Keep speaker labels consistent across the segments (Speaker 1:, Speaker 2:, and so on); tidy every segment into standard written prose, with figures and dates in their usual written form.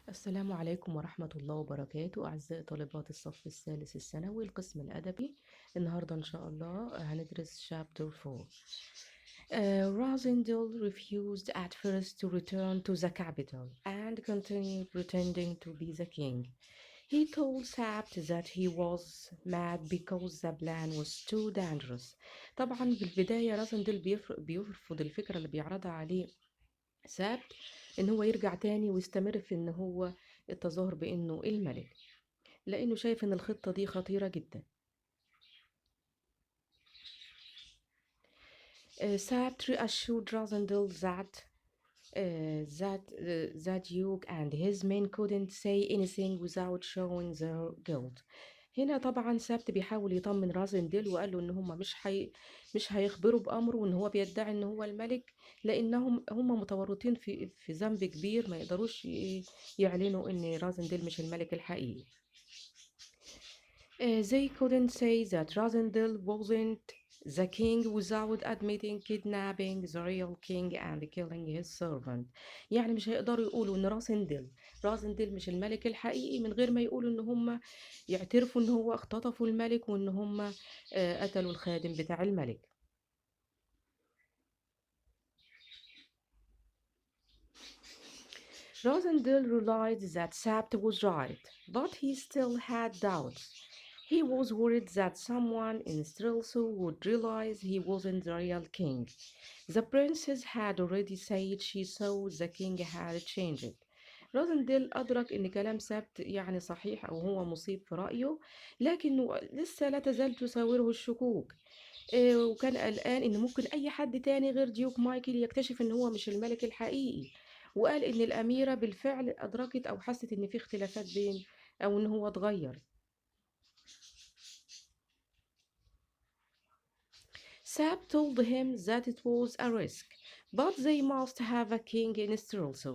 Speaker 1: السلام عليكم ورحمة الله وبركاته أعزائي طالبات الصف الثالث الثانوي القسم الأدبي. النهاردة إن شاء الله هندرس chapter 4. Rosendal refused at first to return to the capital and continued pretending to be the king. He told Sabt that he was mad because the plan was too dangerous. طبعا في البداية راسندل بيرفض الفكرة اللي بيعرضها عليه سابت ان هو يرجع تاني ويستمر في ان هو التظاهر بانه الملك، لانه شايف ان الخطة دي خطيرة جدا. سابت assured Rosendal that Duke and his men couldn't say anything without showing their guilt. هنا طبعا سابت بيحاول يطمن رازنديل وقال له ان هم مش هيخبروا بامره وان هو بيدعي ان هو الملك، لانهم هم متورطين في ذنب كبير، ما يقدروش يعلنوا ان رازنديل مش الملك الحقيقي. They couldn't say that Rosendal wasn't the king without admitting kidnapping the real king and killing his servant. يعني مش هيقدروا يقولوا ان راسندل مش الملك الحقيقي من غير ما يقولوا ان هم يعترفوا ان هو اختطفوا الملك وان هم قتلوا الخادم بتاع الملك. Rosendal realized that Sabt was right, but he still had doubts. He was worried that someone in Strelso would realize he wasn't the real king. The princess had already said she saw the king had changed. روزنديل أدرك إن كلام سابت يعني صحيح أو هو مصيب في رأيه، لكنه لسه لا تزال تساوره الشكوك. وكان قلقان إن ممكن أي حد تاني غير ديوك مايكل يكتشف إن هو مش الملك الحقيقي، وقال إن الأميرة بالفعل أدركت أو حست إن في اختلافات بين أو إن هو اتغير. Sab told him that it was a risk, but they must have a king in Strelso,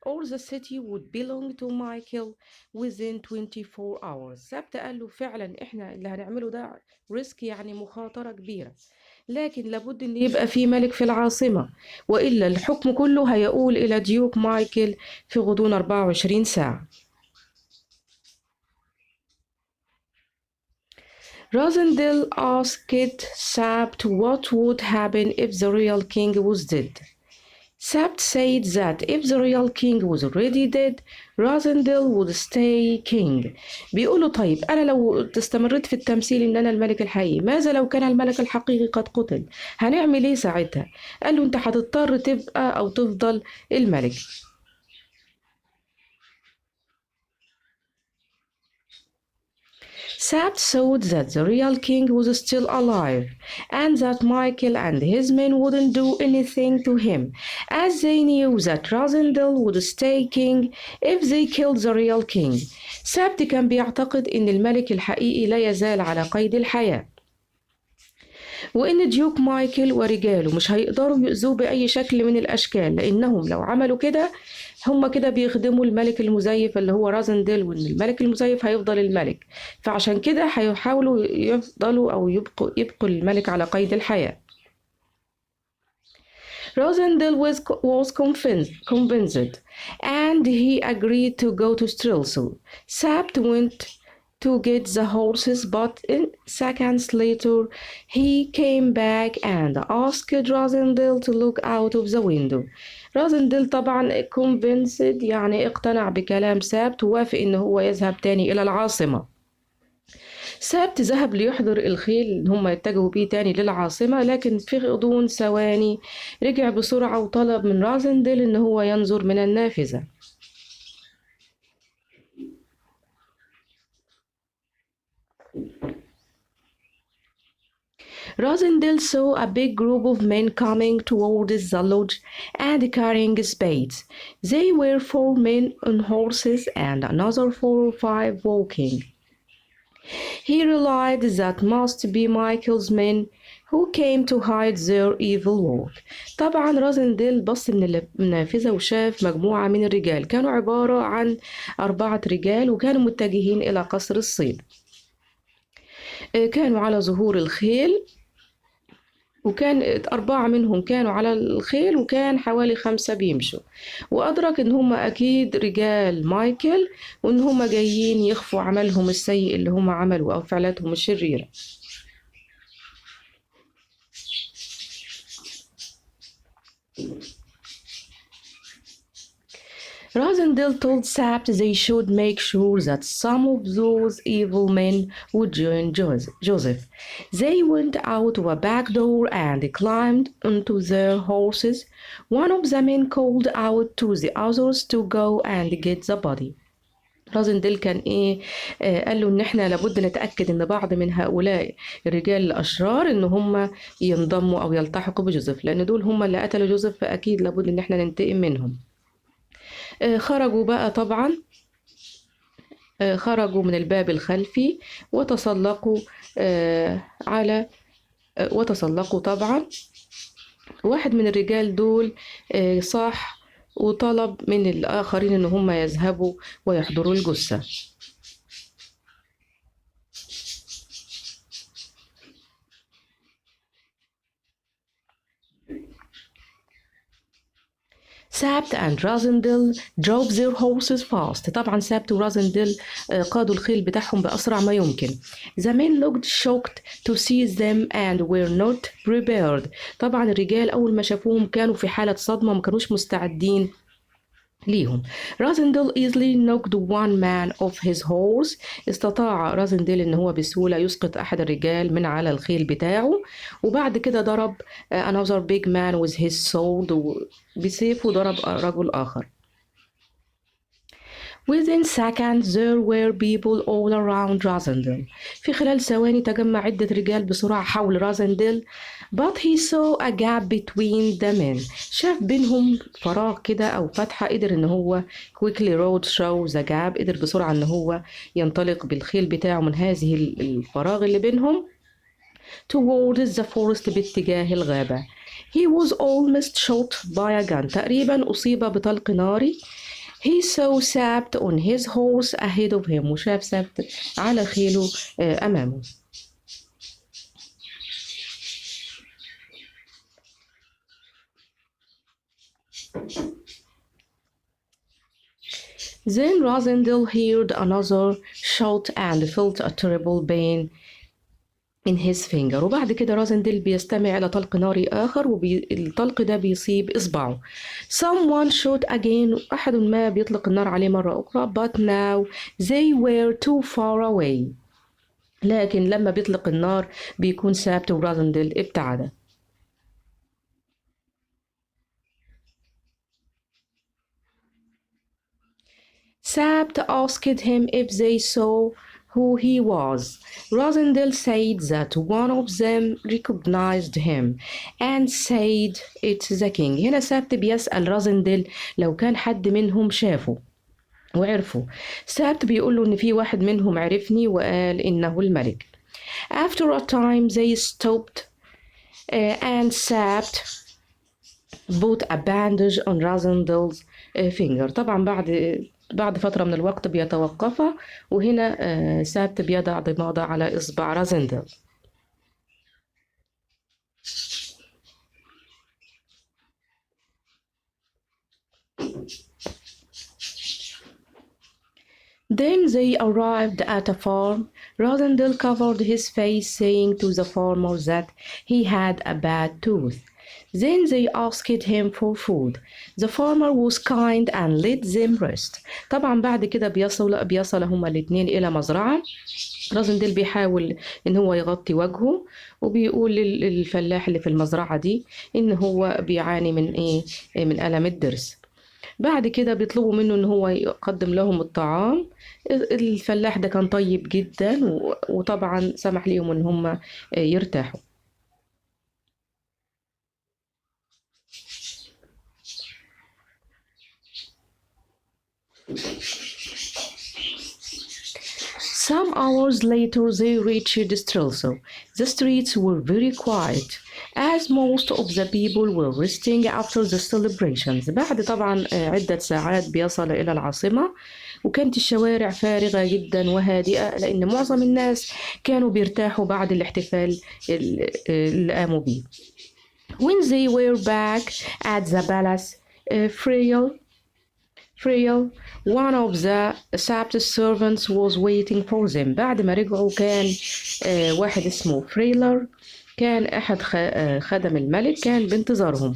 Speaker 1: or the city would belong to Michael within 24 hours. سابت قال له فعلا احنا اللي هنعمله ده ريسك، يعني مخاطرة كبيرة، لكن لابد ان يبقى في ملك في العاصمة، وإلا الحكم كله هيقول إلى ديوك مايكل في غضون 24 ساعة. Rosendil asked Sabt what would happen if the real king was dead. Sabt said that if the real king was already dead, Rosendil would stay king. بيقوله طيب أنا لو استمريت في التمثيل إن أنا الملك الحقيقي، ماذا لو كان الملك الحقيقي قد قتل؟ هنعمل إيه ساعتها؟ قال له أنت هتضطر تبقى أو تفضل الملك. Sabt thought that the real king was still alive, and that Michael and his men wouldn't do anything to him, as they knew that Rosendal would stay king if they killed the real king. سابت كان بيعتقد إن الملك الحقيقي لا يزال على قيد الحياة، وإن ديوك مايكل ورجاله مش هيقدروا يؤذوه بأي شكل من الأشكال، لأنهم لو عملوا كده هم كده بيخدموا الملك المزيف اللي هو رازنديل، وإن الملك المزيف هيفضل الملك، فعشان كده هيحاولوا يفضلوا أو يبقوا الملك على قيد الحياة. Rosendil was convinced and he agreed to go to Strelso. Sabt went to get the horses, but in seconds later he came back and asked Rosendil to look out of the window. رازندل طبعا convinced يعني اقتنع بكلام سابت ووافق ان هو يذهب تاني الى العاصمة. سابت ذهب ليحضر الخيل ان هم يتجهوا بيه تاني للعاصمة، لكن في غضون ثواني رجع بسرعة وطلب من رازندل ان هو ينظر من النافذة. Rosendil saw a big group of men coming towards the lodge and carrying spades. They were 4 men on horses and another 4 or 5 walking. He realized that must be Michael's men who came to hide their evil work. طبعا رازنديل بص من النافذة وشاف مجموعة من الرجال، كانوا عبارة عن 4 رجال وكانوا متجهين إلى قصر الصيد. كانوا على ظهور الخيل وكان 4 منهم كانوا على الخيل وكان حوالي 5 بيمشوا، وأدرك إن هم أكيد رجال مايكل، وإن هم جايين يخفوا عملهم السيء اللي هم عملوا أو فعلاتهم الشريرة. Rosendale told Sapt they should make sure that some of those evil men would join Joseph. They went out of a back door and climbed onto their horses. One of the men called out to the others to go and get the body. رازنديل كان ايه قال له ان احنا لابد نتاكد ان بعض من هؤلاء الرجال الاشرار ان هم ينضموا او يلتحقوا بجوزيف، لان دول هم اللي قتلوا جوزيف، فاكيد لابد ان احنا ننتقم منهم. خرجوا بقى طبعا، خرجوا من الباب الخلفي وتسلقوا وتسلقوا طبعا. واحد من الرجال دول صاح وطلب من الآخرين إن هم يذهبوا ويحضروا الجثة. سابت and Rosendale drove their horses fast. طبعا سابت ورازنديل قادوا الخيل بتاعهم بأسرع ما يمكن. The men looked shocked to see them and were not prepared. طبعا الرجال أول ما شافوهم كانوا في حالة صدمة وما كانوش مستعدين ليهم. رازنديل easily knocked one man off his horse. استطاع رازنديل ان هو بسهولة يسقط احد الرجال من على الخيل بتاعه، وبعد كده ضرب another big man with his sword، بسيفه ضرب رجل اخر. Within seconds there were people all around Rosendale. في خلال ثواني تجمع عدة رجال بسرعة حول رازنديل. But he saw a gap between the men. شاف بينهم فراغ كده أو فتحة، قدر إن هو quickly rode through the gap، قدر بسرعة إن هو ينطلق بالخيل بتاعه من هذه الفراغ اللي بينهم towards the forest باتجاه الغابة. He was almost shot by a gun. تقريبا أصيب بطلق ناري. He saw Sapt on his horse ahead of him. وشاف سابت على خيله أمامه. Then Rosendale heard another shot and felt a terrible pain in his finger. وبعد كده رازنديل بيستمع إلى طلق ناري آخر، والطلق ده بيصيب إصبعه. Someone shot again. أحد ما بيطلق النار عليه مرة أخرى. But now they were too far away. لكن لما بيطلق النار بيكون سابت ورازنديل ابتعد. Sapt asked him if they saw who he was. Rosendale said that one of them recognized him and said it's the king. هنا سابت بيسأل رازنديل لو كان حد منهم شافه وعرفه. سابت بيقول له إن في واحد منهم عرفني وقال إنه الملك. After a time they stopped and Sapt put a bandage on Rosendale's finger. طبعا بعد فترة من الوقت بيتوقف، وهنا سابت بيضع ضمادة على إصبع رازنديل. Then they arrived at a farm. Rosendale covered his face, saying to the farmer that he had a bad tooth. Then they asked him for food. The farmer was kind and let them rest. طبعا بعد كده بيصل هما الاتنين إلى مزرعة. رازنديل بيحاول إن هو يغطي وجهه، وبيقول للفلاح اللي في المزرعة دي إن هو بيعاني من من ألم الضرس. بعد كده بيطلبوا منه إن هو يقدم لهم الطعام. الفلاح ده كان طيب جدا، وطبعا سمح ليهم إن هم يرتاحوا. Some hours later they reached Strelso. The streets were very quiet as most of the people were resting after the celebrations. بعد طبعا عدة ساعات بيصل إلى العاصمة، وكانت الشوارع فارغة جدا وهادئة لأن معظم الناس كانوا بيرتاحوا بعد الاحتفال اللي قاموا بيه. When they were back at the palace, Frail, one of the Sabt's servants was waiting for them. بعد ما رجعوا كان واحد اسمه فريلر، كان أحد خدم الملك كان بانتظارهم.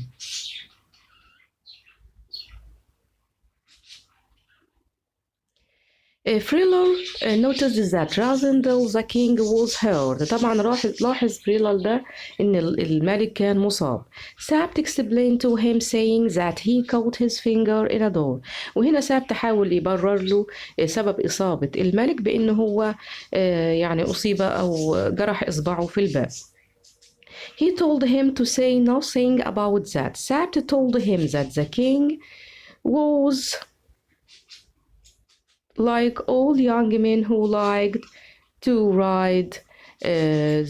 Speaker 1: فريلر noticed that Razendel the king was hurt. طبعا لاحظ فريلر ده إن الملك كان مصاب. Sabt explained to him saying that he caught his finger in a door. وهنا سابت حاول يبرر له سبب إصابة الملك بإن هو يعني أصيب أو جرح إصبعه في الباب. He told him to say nothing about that. Sabt told him that the king was like all young men who liked to ride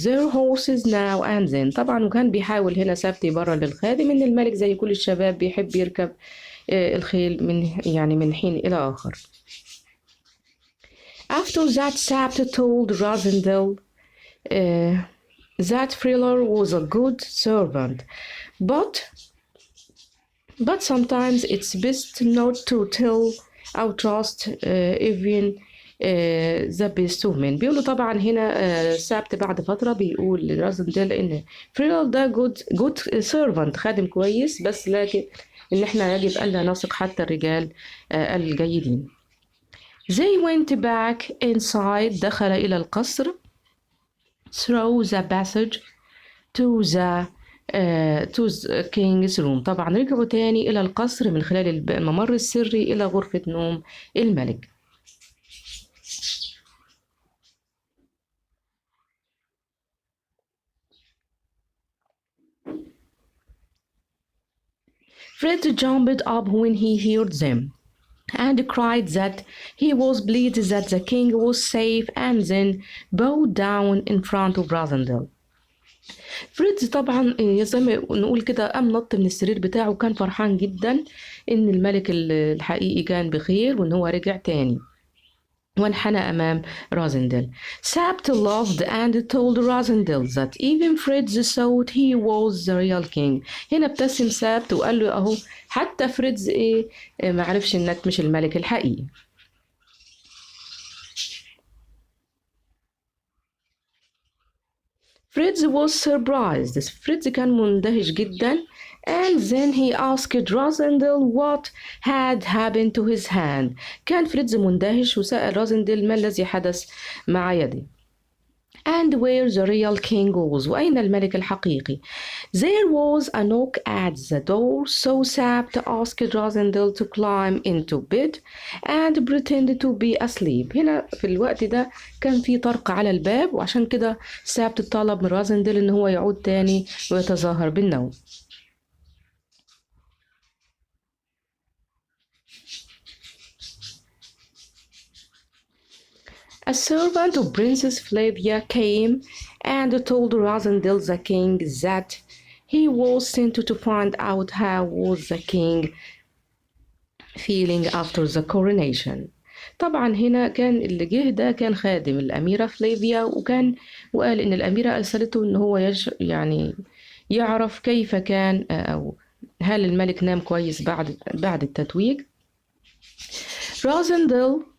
Speaker 1: their horses now and then. طبعا وكان بيحاول هنا سابت يبرر للخادم إن الملك زي كل الشباب بيحب يركب الخيل من حين إلى آخر. After that, Sabt told Razendel that Friller was a good servant, but sometimes it's best not to tell أو trust even the best of men. بيقولوا طبعا هنا سابت بعد فترة بيقول لرازنديل إن فريلر ده good servant خادم كويس، بس لكن إن إحنا يجب ألا نثق حتى الرجال الجيدين. They went back inside. دخل إلى القصر through the passage to the king's room. طبعا رجعوا تاني إلى القصر من خلال الممر السري إلى غرفة نوم الملك. Fred jumped up when he heard them and cried that he was pleased that the king was safe, and then bowed down in front of Razendel. فريدز طبعا زي ما نقول كده قام نط من السرير بتاعه وكان فرحان جدا ان الملك الحقيقي كان بخير وان هو رجع تاني، وانحنى امام رازندل. Sabt laughed and told Razendel that even Fritz thought he was the real king. هنا ابتسم سابت وقال له اهو حتى فريدز معرفش انك مش الملك الحقيقي. Fritz was surprised. فريدز كان مندهش جدا. And then he asked Razendel what had happened to his hand. كان فريدز مندهش وسأل رازندل ما الذي حدث مع يده. And where the real king was. وأين الملك الحقيقي. There was a knock at the door, so Sabt asked Razendel to climb into bed and pretend to be asleep. هنا في الوقت ده كان في طرق على الباب، وعشان كده سابت طلب من رازندل إن هو يعود تاني ويتظاهر بالنوم. A servant of Princess Flavia came and told Razendel the king that he was sent to find out how was the king feeling after the coronation. طبعا هنا كان اللي جه ده كان خادم الأميرة فلافيا، وقال إن الأميرة أرسلته إن هو يعرف كيف كان أو هل الملك نام كويس بعد التتويج. Razendel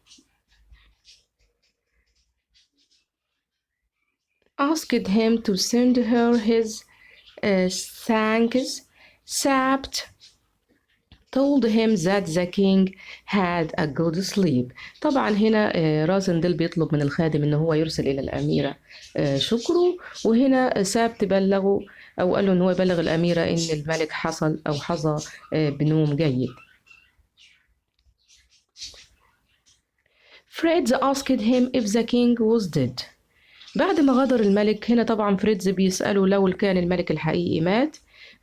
Speaker 1: asked him to send her his thanks. Sabt told him that the king had a good sleep. طبعا هنا رازندل بيطلب من الخادم إن هو يرسل إلى الأميرة شكره، وهنا سابت بلغه أو قال له إن هو يبلغ الأميرة إن الملك حظى بنوم جيد. Fred asked him if the king was dead. بعد ما غادر الملك هنا طبعا فريدز بيسأله لو كان الملك الحقيقي مات.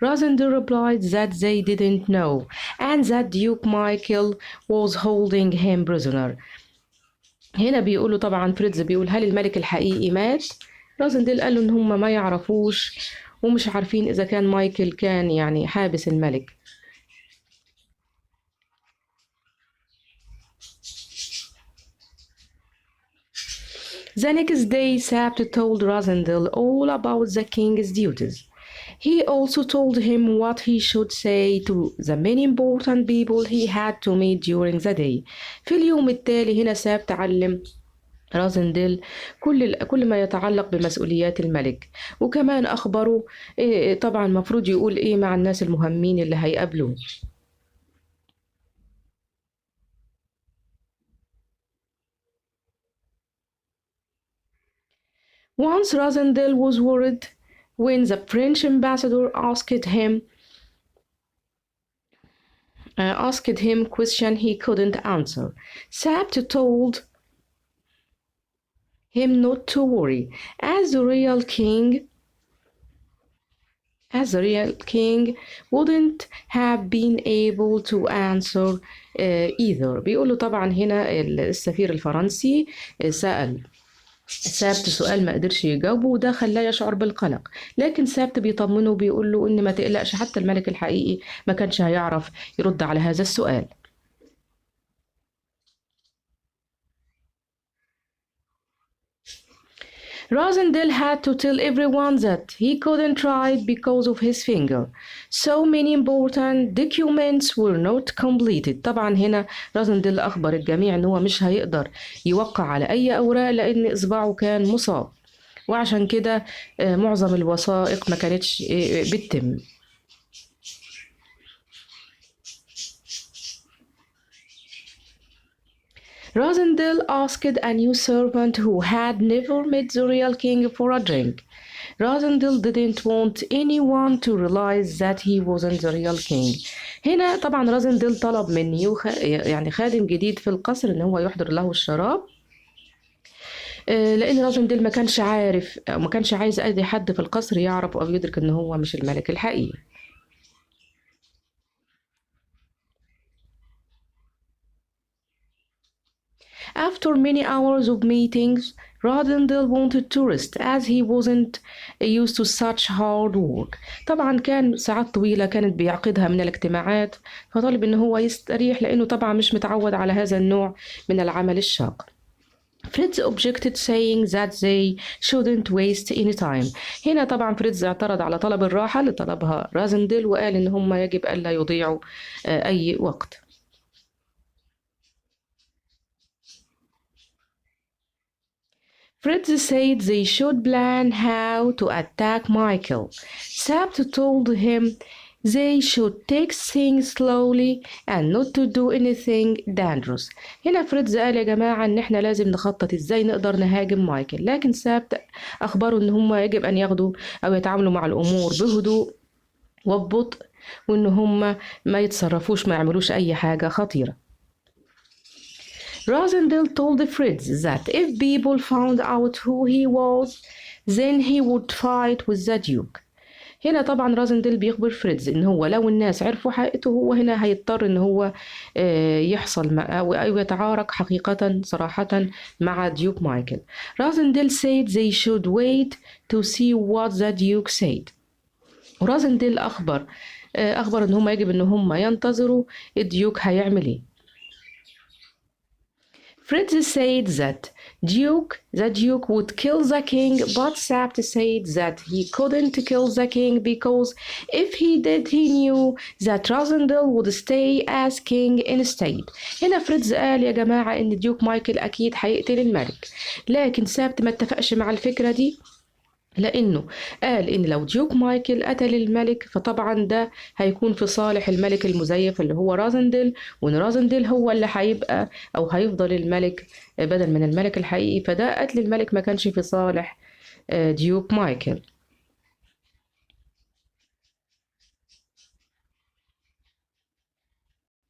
Speaker 1: Razendel replied that they didn't know and that Duke Michael was holding him prisoner. هنا بيقولوا طبعا فريدز بيقول هل الملك الحقيقي مات؟ رازندل قال له ان هم ما يعرفوش، ومش عارفين إذا كان مايكل كان يعني حابس الملك. The next day, Sabt told Rosendil all about the king's duties. He also told him what he should say to the many important people he had to meet during the day. في اليوم التالي هنا سابت علم رازنديل كل ما يتعلق بمسؤوليات الملك، وكمان أخبره طبعا المفروض يقول إيه مع الناس المهمين اللي هيقابلوه. Once Rosendil was worried when the French ambassador asked him question he couldn't answer. Sabt told him not to worry, as the real king wouldn't have been able to answer either. بيقوله طبعا هنا السفير الفرنسي سأل سابت سؤال ما قدرش يجاوبه، وده خلاه يشعر بالقلق، لكن سابت بيطمنه وبيقول له ان ما تقلقش، حتى الملك الحقيقي ما كانش هيعرف يرد على هذا السؤال. Rosendil had to tell everyone that he couldn't write because of his finger. So many important documents were not completed. طبعا هنا رازنديل أخبر الجميع إن هو مش هيقدر يوقع على أي أوراق لأن إصبعه كان مصاب، وعشان كده معظم الوثائق ما كانتش بتتم. Rosendil asked a new servant who had never met the real king for a drink. Rosendil didn't want anyone to realize that he wasn't the real king. هنا طبعا رازنديل طلب من يعني خادم جديد في القصر ان هو يحضر له الشراب، لان رازنديل ما كانش عارف او ما كانش عايز اي حد في القصر يعرف او يدرك ان هو مش الملك الحقيقي. After many hours of meetings, Rosendil wanted to rest as he wasn't used to such hard work. طبعا كان ساعات طويلة كانت بيعقدها من الاجتماعات، فطلب إن هو يستريح لأنه طبعا مش متعود على هذا النوع من العمل الشاق. فريدز objected saying that they shouldn't waste any time. هنا طبعا فريدز اعترض على طلب الراحة اللي طلبها رازنديل وقال إن هم يجب ألا يضيعوا أي وقت. Fritz said they should plan how to attack Michael. Sabt told him they should take things slowly and not to do anything dangerous. هنا فريدز قال يا جماعة إن إحنا لازم نخطط إزاي نقدر نهاجم مايكل، لكن سابت أخبره إن هم يجب أن ياخدوا أو يتعاملوا مع الأمور بهدوء وببطء، وإن هم ما يتصرفوش ما يعملوش أي حاجة خطيرة. Rosendil told Fritz that if people found out who he was, then he would fight with the Duke. هنا طبعا رازنديل بيخبر فريدز إن هو لو الناس عرفوا حقيقته هو هنا هيضطر إن هو يحصل أو يتعارك حقيقة صراحة مع ديوك مايكل. رازنديل said they should wait to see what the Duke said. ورازنديل أخبر إن هم يجب إن هم ينتظروا الديوك هيعمل إيه. Fritz said that the Duke would kill the king, but Sabt said that he couldn't kill the king because if he did, he knew that Rosendil would stay as king instead. هنا فريدز قال يا جماعة إن ديوك مايكل أكيد هيقتل الملك، لكن سابت ما اتفقش مع الفكرة دي، لأنه قال إن لو ديوك مايكل قتل الملك فطبعا ده هيكون في صالح الملك المزيف اللي هو رازنديل، وإن رازنديل هو اللي هيبقى أو هيفضل الملك بدل من الملك الحقيقي، فده قتل الملك ما كانش في صالح ديوك مايكل.